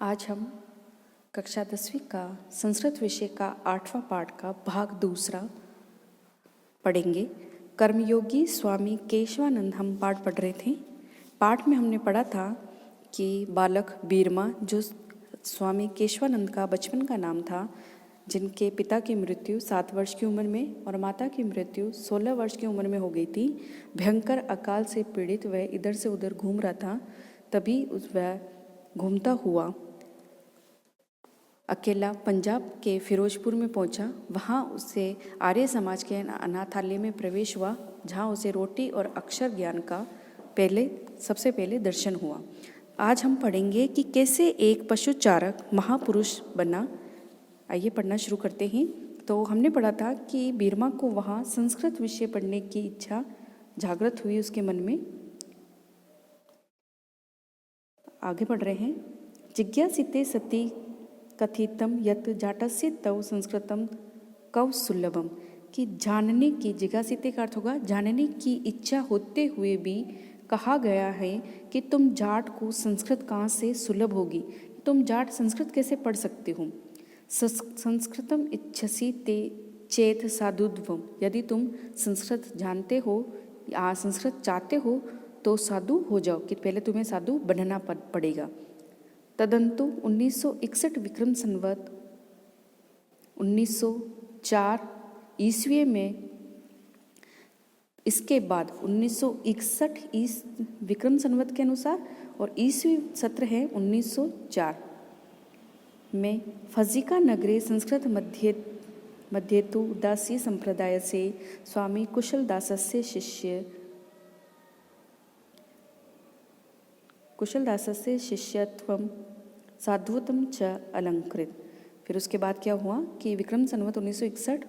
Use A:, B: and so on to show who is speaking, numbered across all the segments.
A: आज हम कक्षा 10वीं का संस्कृत विषय का 8वां पाठ का भाग दूसरा पढ़ेंगे। कर्मयोगी स्वामी केशवानंद हम पाठ पढ़ रहे थे। पाठ में हमने पढ़ा था कि बालक बीरमा, जो स्वामी केशवानंद का बचपन का नाम था, जिनके पिता की मृत्यु 7 वर्ष की उम्र में और माता की मृत्यु 16 वर्ष की उम्र में हो गई थी। भयंकर अकाल से पीड़ित वह इधर से उधर घूम रहा था। तभी वह घूमता हुआ अकेला पंजाब के फिरोजपुर में पहुंचा। वहां उसे आर्य समाज के अनाथालय में प्रवेश हुआ, जहां उसे रोटी और अक्षर ज्ञान का सबसे पहले दर्शन हुआ। आज हम पढ़ेंगे कि कैसे एक पशुचारक महापुरुष बना। आइए पढ़ना शुरू करते हैं। तो हमने पढ़ा था कि बीरमा को वहाँ संस्कृत विषय पढ़ने की इच्छा जागृत हुई उसके मन में। आगे पढ़ रहे हैं। जिज्ञासिते सति कथितम यत जाटस्य तव संस्कृतम कौसुलभम, कि जानने की, जिज्ञासिते का अर्थ होगा जानने की इच्छा होते हुए भी कहा गया है कि तुम जाट को संस्कृत कहाँ से सुलभ होगी, तुम जाट संस्कृत कैसे पढ़ सकते हो। संस्कृतम इच्छसी ते चेत साधुत्वम, यदि तुम संस्कृत जानते हो या संस्कृत चाहते हो तो साधु हो जाओ, कि पहले तुम्हें साधु बनना पड़ेगा। तदंतु 1961 विक्रम संवत 1904 ईस्वी में, इसके बाद 1961 विक्रम संवत के अनुसार और ईस्वी सत्र है 1904 में फजिका नगरे संस्कृत मध्ये तो उदासी संप्रदाय से स्वामी कुशलदासस्य शिष्यत्वम साधुत्वम च अलंकृत। फिर उसके बाद क्या हुआ कि विक्रम संवत 1961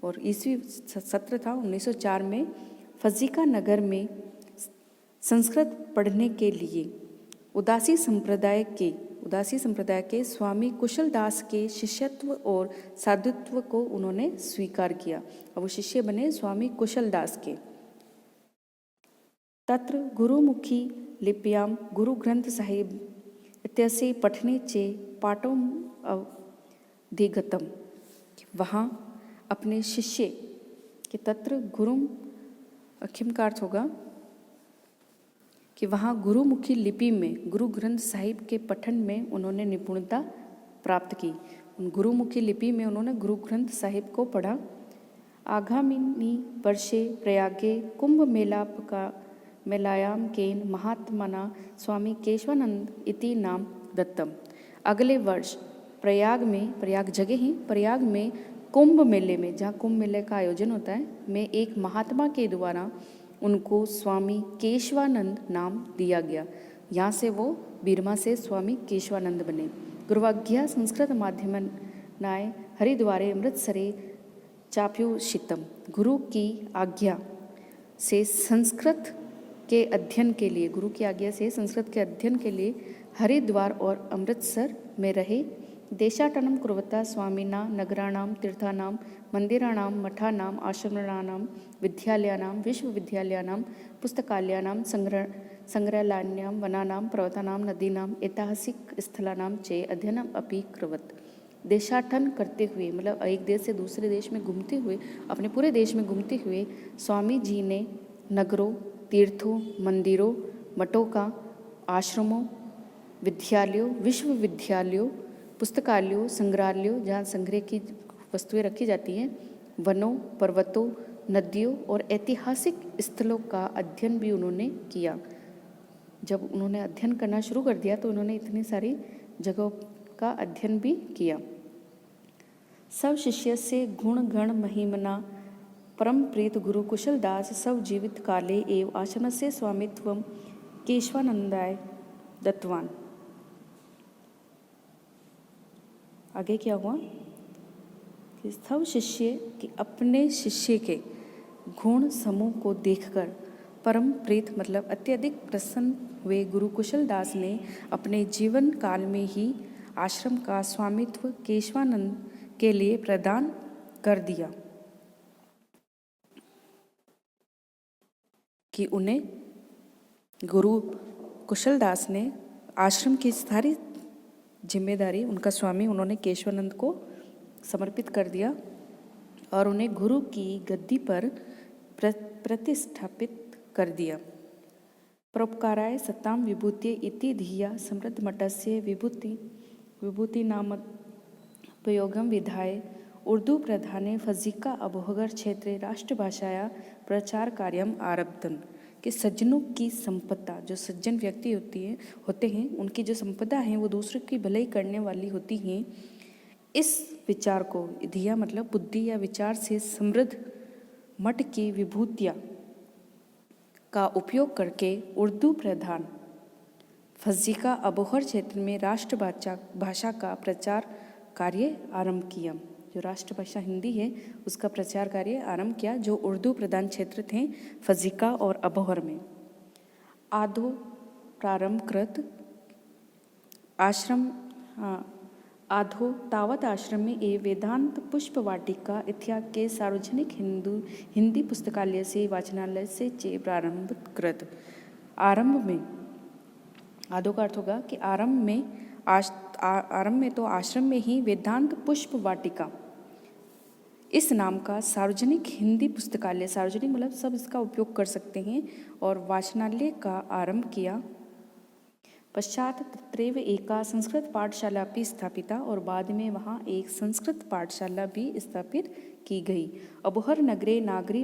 A: और ईस्वी सत्र था 1904 में फजीका नगर में संस्कृत पढ़ने के लिए उदासी संप्रदाय के स्वामी कुशलदास के शिष्यत्व और साधुत्व को उन्होंने स्वीकार किया और वो शिष्य बने स्वामी कुशलदास के। तत्र गुरुमुखी लिप्यां गुरु ग्रंथ साहिब इत्यस्य पठने चे पाठों अधिगतम, वहाँ अपने शिष्य के तत्र गुरु अखिम का अर्थ होगा कि वहाँ गुरुमुखी लिपि में गुरु ग्रंथ साहिब के पठन में उन्होंने निपुणता प्राप्त की। उन गुरुमुखी लिपि में उन्होंने गुरु ग्रंथ साहिब को पढ़ा। आगामिनी वर्षे प्रयागे कुंभ मेलायाम केन महात्मना स्वामी केशवानंद इति नाम दत्तम। अगले वर्ष प्रयाग जगह ही प्रयाग में कुंभ मेले में, जहाँ कुंभ मेले का आयोजन होता है, में एक महात्मा के द्वारा उनको स्वामी केशवानंद नाम दिया गया। यहाँ से वो बीरमा से स्वामी केशवानंद बने। गुरुवाज्ञा संस्कृत माध्यमनाय हरिद्वारे अमृतसरे चाप्युषितम, गुरु की आज्ञा से संस्कृत के अध्ययन के लिए, गुरु की आज्ञा से संस्कृत के अध्ययन के लिए हरिद्वार और अमृतसर में रहे। देशाटनं कुर्वता स्वामिना नगराणां तीर्थानां मंदिराणां मठानां आश्रमाणां विद्यालयानां विश्वविद्यालयानां पुस्तकालयानां संग्रहालयानां वनानां पर्वतानां नदीनां ऐतिहासिक स्थलानां चे अध्ययनम् अपि कृतवत्। देशाटन करते हुए मतलब एक देश से दूसरे देश में घूमते हुए, अपने पूरे देश में घूमते हुए स्वामी जी ने नगरों, तीर्थों, मंदिरों, मठों का, आश्रमों, विद्यालयों, विश्वविद्यालयों, पुस्तकालयों, संग्रहालयों जहाँ संग्रह की वस्तुएं रखी जाती हैं, वनों, पर्वतों, नदियों और ऐतिहासिक स्थलों का अध्ययन भी उन्होंने किया। जब उन्होंने अध्ययन करना शुरू कर दिया तो उन्होंने इतनी सारी जगहों का अध्ययन भी किया। सब शिष्य से गुण गण महिमना परम प्रीत गुरु कुशलदास सब जीवित काले एव आश्रम से स्वामित्वम केशवानंदाय दत्तवान। आगे क्या हुआ कि सब शिष्य के अपने शिष्य के गुण समूह को देखकर परम प्रीत मतलब अत्यधिक प्रसन्न हुए गुरु कुशलदास ने अपने जीवन काल में ही आश्रम का स्वामित्व केशवानंद के लिए प्रदान कर दिया, कि उन्हें गुरु कुशलदास ने आश्रम की सारी जिम्मेदारी उनका स्वामी उन्होंने केशवानंद को समर्पित कर दिया और उन्हें गुरु की गद्दी पर प्रतिष्ठापित कर दिया। परोपकाराय सताम विभूति इति धिया समृद्ध मठस्य विभूति नाम प्रयोगम विधाय उर्दू प्रधाने फजीका अबोहर क्षेत्रे राष्ट्रभाषाया प्रचार कार्यम आरब्धन। कि सज्जनों की संपदा, जो सज्जन व्यक्ति होते हैं उनकी जो संपदा है वो दूसरों की भलाई करने वाली होती हैं। इस विचार को, धिया मतलब बुद्धि या विचार से समृद्ध मठ की विभूतियाँ का उपयोग करके उर्दू प्रधान फजीका अबोहर क्षेत्र में राष्ट्रभाषा का प्रचार कार्य आरंभ किया। जो राष्ट्रभाषा हिंदी है उसका प्रचार कार्य आरंभ किया, जो उर्दू प्रधान क्षेत्र थे फजीका और अबोहर में। आधो प्रारंभ कृत आश्रम आधो तावत आश्रम में वेदांत पुष्प वाटिका इत्यादि के सार्वजनिक हिंदी पुस्तकालय से वाचनालय से चे प्रारंभ कृत। आरंभ में, आधो का अर्थ होगा कि आरंभ में तो आश्रम में ही वेदांत पुष्प वाटिका इस नाम का सार्वजनिक हिंदी पुस्तकालय, सार्वजनिक मतलब सब इसका उपयोग कर सकते हैं, और वाचनालय का आरंभ किया। पश्चात तत्रैव एका संस्कृत पाठशाला भी स्थापिता, और बाद में वहाँ एक संस्कृत पाठशाला भी स्थापित की गई। अबोहर नगरे नागरी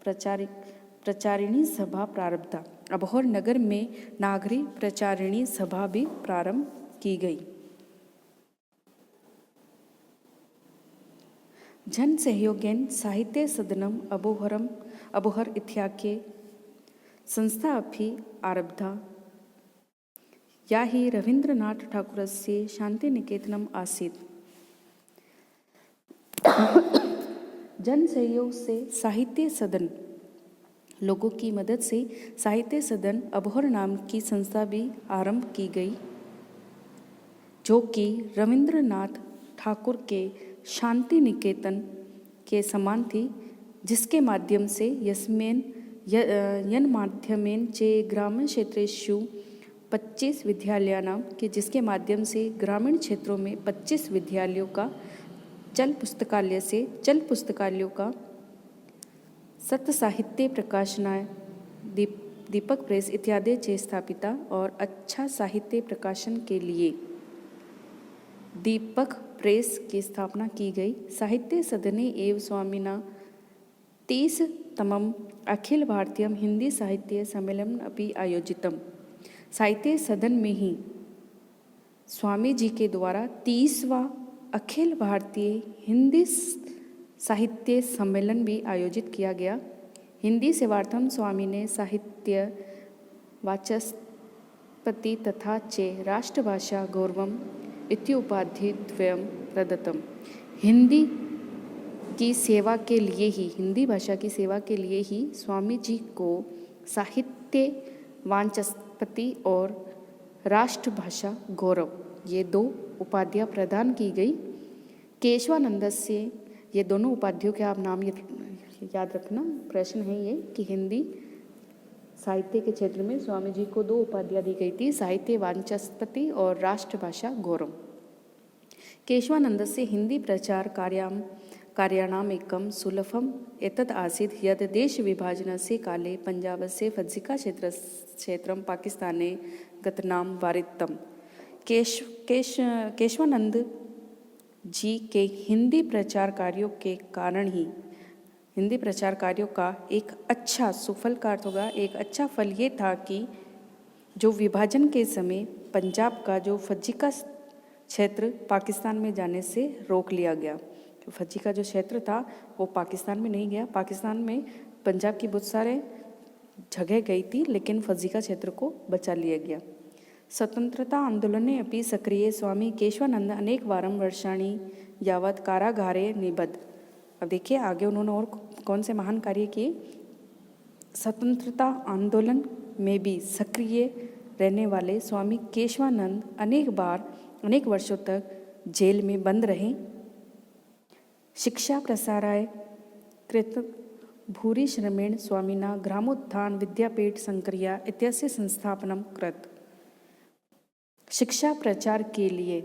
A: प्रचारिणी सभा प्रारब्धा। अबोहर नगर में नागरी प्रचारिणी सभा भी प्रारंभ की गई। जन सहयोगेन साहित्य सदनम अबोहर इत्याख्ये संस्था अपि आरब्धा। या ही रवीन्द्रनाथ ठाकुरस्य शांतिनिकेतनम आसीत्। जन सहयोग से साहित्य सदन, लोगों की मदद से साहित्य सदन अबोहर नाम की संस्था भी आरंभ की गई, जो कि रवीन्द्रनाथ ठाकुर के शांति निकेतन के समान थी, जिसके माध्यम से यन माध्यमेन चे ग्रामीण क्षेत्रेषु 25 विद्यालयानां के जिसके माध्यम से ग्रामीण क्षेत्रों में 25 विद्यालयों का चल पुस्तकालयों का सत्य साहित्य प्रकाशनाय दीपक प्रेस इत्यादि चे स्थापिता, और अच्छा साहित्य प्रकाशन के लिए दीपक प्रेस की स्थापना की गई। साहित्य सदने एवं स्वामिना 30तमं अखिल भारतीय हिंदी साहित्य सम्मेलन अपि आयोजितम। साहित्य सदन में ही स्वामी जी के द्वारा 30वां अखिल भारतीय हिंदी साहित्य सम्मेलन भी आयोजित किया गया। हिंदी सेवार्थम स्वामी ने साहित्य वाचस्पति तथा चे राष्ट्रभाषा गौरवम इत्युपाधिद्वयं प्रदत्तम। हिंदी की सेवा के लिए ही, हिंदी भाषा की सेवा के लिए ही स्वामी जी को साहित्य वाचस्पति और राष्ट्रभाषा गौरव, ये 2 उपाधियाँ प्रदान की गई। केशवानंद से, ये दोनों उपाधियों के आप नाम याद रखना, प्रश्न है ये कि हिंदी साहित्य के क्षेत्र में स्वामी जी को 2 उपाधियाँ दी गई थी, साहित्य वाचस्पति और राष्ट्रभाषा गौरव। केशवानंद से हिंदी प्रचार कार्याणाम एकम सुलभम एतत् आसीत् यद देश विभाजनस्य काले पंजाबस्य फज्जिका क्षेत्रं पाकिस्ताने गतनाम वारितम। केशवानंद जी के हिंदी प्रचार कार्यों के कारण ही, हिंदी प्रचार कार्यों का एक अच्छा सुफल का अर्थ होगा, एक अच्छा फल ये था कि जो विभाजन के समय पंजाब का जो फज्जिका क्षेत्र पाकिस्तान में जाने से रोक लिया गया। तो फज्जिका जो क्षेत्र था वो पाकिस्तान में नहीं गया, पाकिस्तान में पंजाब की बहुत सारे जगह गई थी, लेकिन फज्जिका क्षेत्र को बचा लिया गया। स्वतंत्रता आंदोलने अपि सक्रिय स्वामी केशवानंद अनेक वारं वर्षाणि यावत् कारागारे निबद्ध। अब देखिए आगे उन्होंने और कौन से महान कार्य किए। स्वतंत्रता आंदोलन में भी सक्रिय रहने वाले स्वामी केशवानंद अनेक वर्षों तक जेल में बंद रहे। शिक्षा प्रसाराय कृत भूरि श्रमेण स्वामिना ग्रामोत्थान विद्यापीठ संक्रिया इत्यस्य संस्थापनं कृत। शिक्षा प्रचार के लिए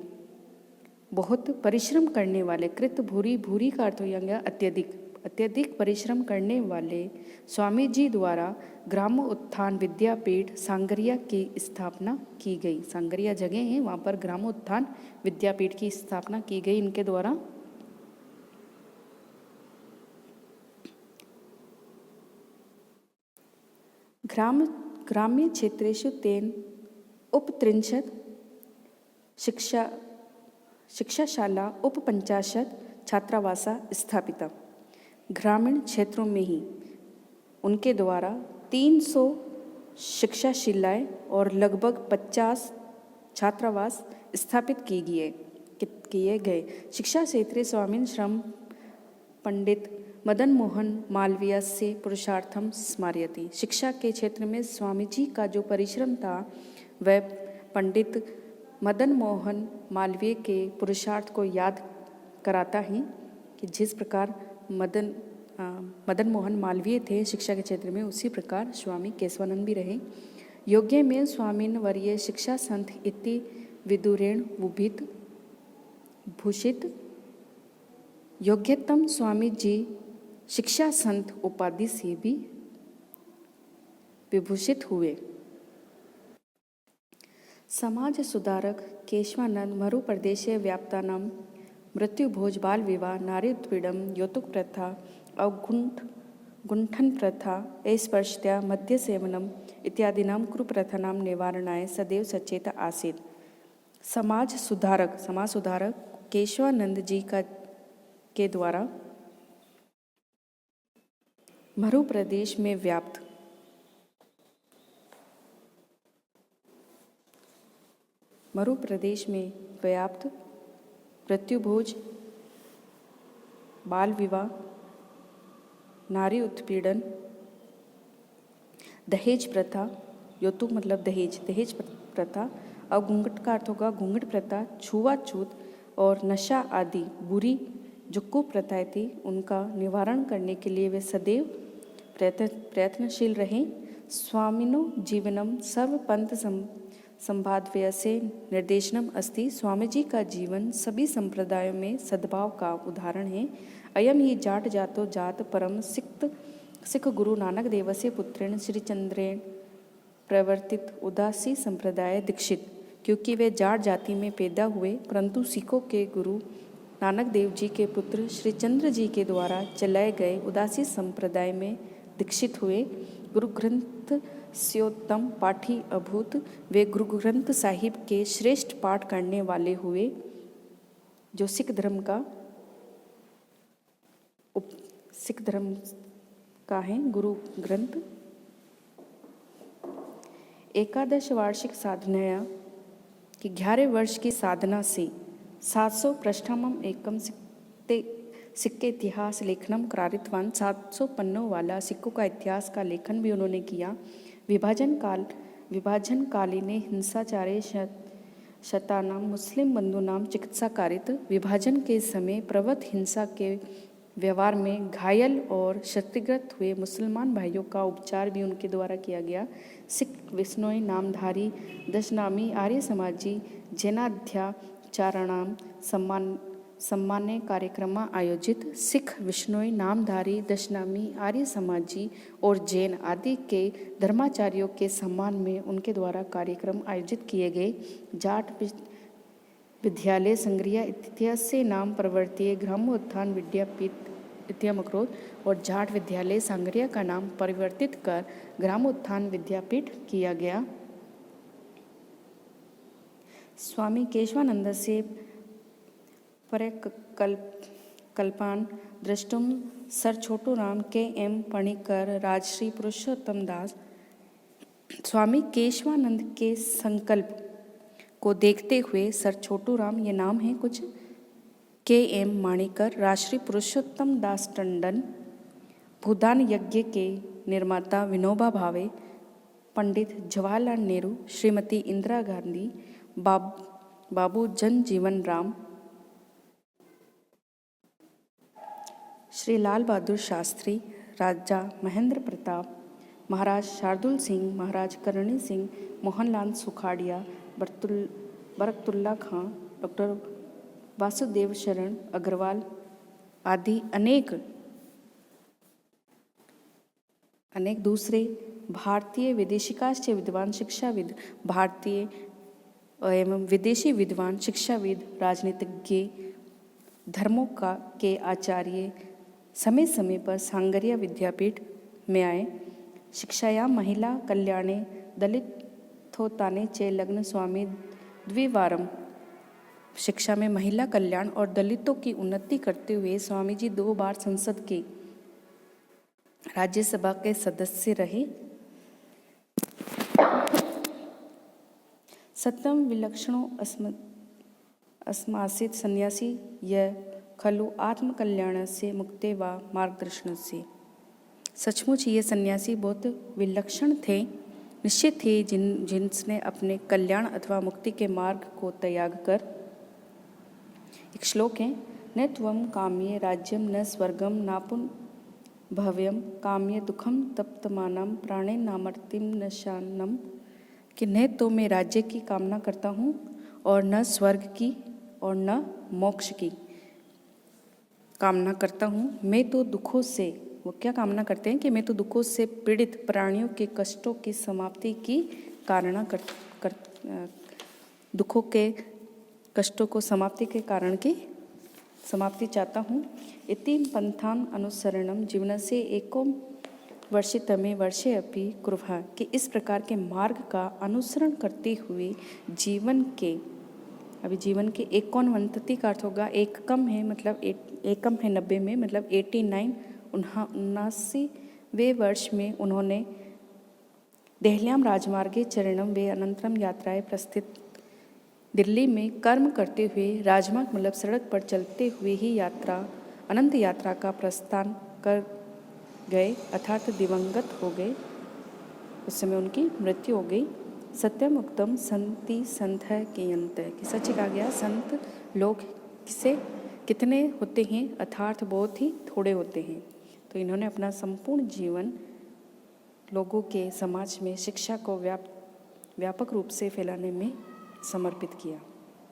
A: बहुत परिश्रम करने वाले, कृत भूरी, भूरी का अर्थ हो गया अत्यधिक, अत्यधिक परिश्रम करने वाले स्वामी जी द्वारा ग्राम उत्थान विद्यापीठ सांगरिया की स्थापना की गई। सांगरिया जगह है, वहाँ पर ग्राम उत्थान विद्यापीठ की स्थापना की गई इनके द्वारा। ग्राम्य क्षेत्रेषु तेन उपत्रिंशत् शिक्षाशाला उपपंचाशत् छात्रावासा स्थापिता। ग्रामीण क्षेत्रों में ही उनके द्वारा 300 शिक्षाशिलाएँ और लगभग 50 छात्रावास स्थापित किए गए। शिक्षा क्षेत्रे स्वामी श्रम पंडित मदन मोहन मालवीय से पुरुषार्थम स्मारयति। शिक्षा के क्षेत्र में स्वामी जी का जो परिश्रम था वह पंडित मदन मोहन मालवीय के पुरुषार्थ को याद कराता है कि जिस प्रकार मदन मोहन मालवीय थे शिक्षा के क्षेत्र में, उसी प्रकार स्वामी केशवानंद भी रहे। योग्य में स्वामीन वर्य शिक्षा संत इति विदुरेण वुभित भूषित। योग्यतम स्वामी जी शिक्षा संत उपाधि से भी विभूषित हुए। समाज सुधारक केशवानंद मरु प्रदेशे व्याप्तानां मृत्यु भोज बाल विवाह नारी उत्पीड़न यौतुक प्रथा गुंठन प्रथा अस्पृश्यता मद्य सेवनम इत्यादिनां कुप्रथानां निवारणाय सदैव सचेत आसीत्। समाज सुधारक केशवानंद जी के द्वारा मरु प्रदेश में व्याप्त मृत्युभोज बाल विवाह नारी उत्पीड़न दहेज प्रथा, यौतुक मतलब दहेज प्रथा, और घूंघट का अर्थ होगा घूंघट प्रथा, छुआछूत और नशा आदि बुरी जो कुप्रथाएं थी उनका निवारण करने के लिए वे सदैव प्रयत्नशील रहे। स्वामिनो जीवनम सर्वपंथ संभाव्य से निर्देशनम अस्ति। स्वामी जी का जीवन सभी संप्रदायों में सद्भाव का उदाहरण है। अयम ही जाट जातो जात परम सिख गुरु नानक देवस्य पुत्रेण श्री चंद्रेण प्रवर्तित उदासी संप्रदाय दीक्षित। क्योंकि वे जाट जाति में पैदा हुए परंतु सिखों के गुरु नानक देव जी के पुत्र श्री चंद्र जी के द्वारा चलाए गए उदासी संप्रदाय में दीक्षित हुए। गुरु ग्रंथ स्योत्तम पाठी अभूत। वे गुरु ग्रंथ साहिब के श्रेष्ठ पाठ करने वाले हुए जो सिख धर्म का है गुरु ग्रंथ। एकादश वार्षिक साधना की 11 वर्ष की साधना से 700 पृष्ठमम एकम सिक्के इतिहास लेखनम कारितवान। 700 पन्नों वाला सिक्कों का इतिहास का लेखन भी उन्होंने किया। विभाजन कालीने हिंसाचारे शतानाम मुस्लिम बंधुनाम चिकित्सा कारित। विभाजन के समय प्रवृत्त हिंसा के व्यवहार में घायल और क्षतिग्रस्त हुए मुसलमान भाइयों का उपचार भी उनके द्वारा किया गया। सिख विष्णोई नामधारी दशनामी आर्य समाजी जैनाध्याचारणाम सम्मान्य कार्यक्रम आयोजित। सिख विष्णोई नामधारी दशनामी आर्य समाजी और जैन आदि के धर्माचार्यों के सम्मान में उनके द्वारा कार्यक्रम आयोजित किए गए। जाट विद्यालय संग्रिया इत्यस्य नाम प्रवर्तिय ग्रामोत्थान विद्यापीठ इत्यमक्रोध और जाट विद्यालय संग्रिया का नाम परिवर्तित कर ग्रामोत्थान विद्यापीठ किया गया। स्वामी केशवानंद से कल्पान दृष्टुम सर छोटू राम के.एम. पणिकर राजश्री पुरुषोत्तम दास। स्वामी केशवानंद के संकल्प को देखते हुए सर छोटू राम ये नाम है कुछ, के.एम. माणिकर, राजश्री पुरुषोत्तम दास टंडन, भूदान यज्ञ के निर्माता विनोबा भावे, पंडित जवाहरलाल नेहरू, श्रीमती इंदिरा गांधी, बाबू जन जीवन राम, श्री लाल बहादुर शास्त्री, राजा महेंद्र प्रताप, महाराज शार्दुल सिंह, महाराज करणी सिंह, मोहनलाल सुखाड़िया, बरकतुल्ला खां, डॉक्टर वासुदेव शरण अग्रवाल आदि अनेक दूसरे भारतीय विदेशिकाश्च विद्वान शिक्षाविद, भारतीय एवं विदेशी विद्वान शिक्षाविद, राजनीतिज्ञ, धर्मों के आचार्य समय समय पर सांगरिया विद्यापीठ में आए। शिक्षायां महिला कल्याणे दलितोत्थाने च लग्न स्वामी द्विवारम। शिक्षा में महिला कल्याण और दलितों की उन्नति करते हुए स्वामी जी 2 बार संसद के राज्यसभा के सदस्य रहे। सत्यम विलक्षणो अस्मासित सन्यासी य खलु आत्मकल्याणस्य मुक्ते वा मार्गदर्शनस्य। सचमुच ये सन्यासी बहुत विलक्षण थे, निश्चित थे, जिनने अपने कल्याण अथवा मुक्ति के मार्ग को त्याग कर। एक श्लोक है, न त्वं काम्ये राज्यम न स्वर्गम नापुन भव्यम काम्ये दुखम तप्तमानम प्राणे नामर्तिम न शानम। कि न तो मैं राज्य की कामना करता हूँ और न स्वर्ग की और न मोक्ष की कामना करता हूँ। मैं तो दुखों से, वो क्या कामना करते हैं कि मैं तो दुखों से पीड़ित प्राणियों के कष्टों की समाप्ति की कामना दुखों के कष्टों को समाप्ति के कारण की समाप्ति चाहता हूँ। इति पंथान अनुसरणम जीवनस्य एकोम वर्षितमे वर्षे अपि कुर्वः। कि इस प्रकार के मार्ग का अनुसरण करते हुए जीवन के एकोनवंतति का अर्थ होगा, एकम है मतलब एकम है 90 में, मतलब 79वें वर्ष में उन्होंने देहल्याम राजमार्गे चरणम वे अनंतरम यात्राएं प्रस्थित। दिल्ली में कर्म करते हुए राजमार्ग मतलब सड़क पर चलते हुए ही अनंत यात्रा का प्रस्थान कर गए, अर्थात दिवंगत हो गए। उस समय उनकी मृत्यु हो गई। सत्यम उक्तम संति संत है कि अंत है, कि सच कहा गया संत लोग से कितने होते हैं, अर्थात बहुत ही थोड़े होते हैं। तो इन्होंने अपना संपूर्ण जीवन लोगों के समाज में शिक्षा को व्यापक रूप से फैलाने में समर्पित किया।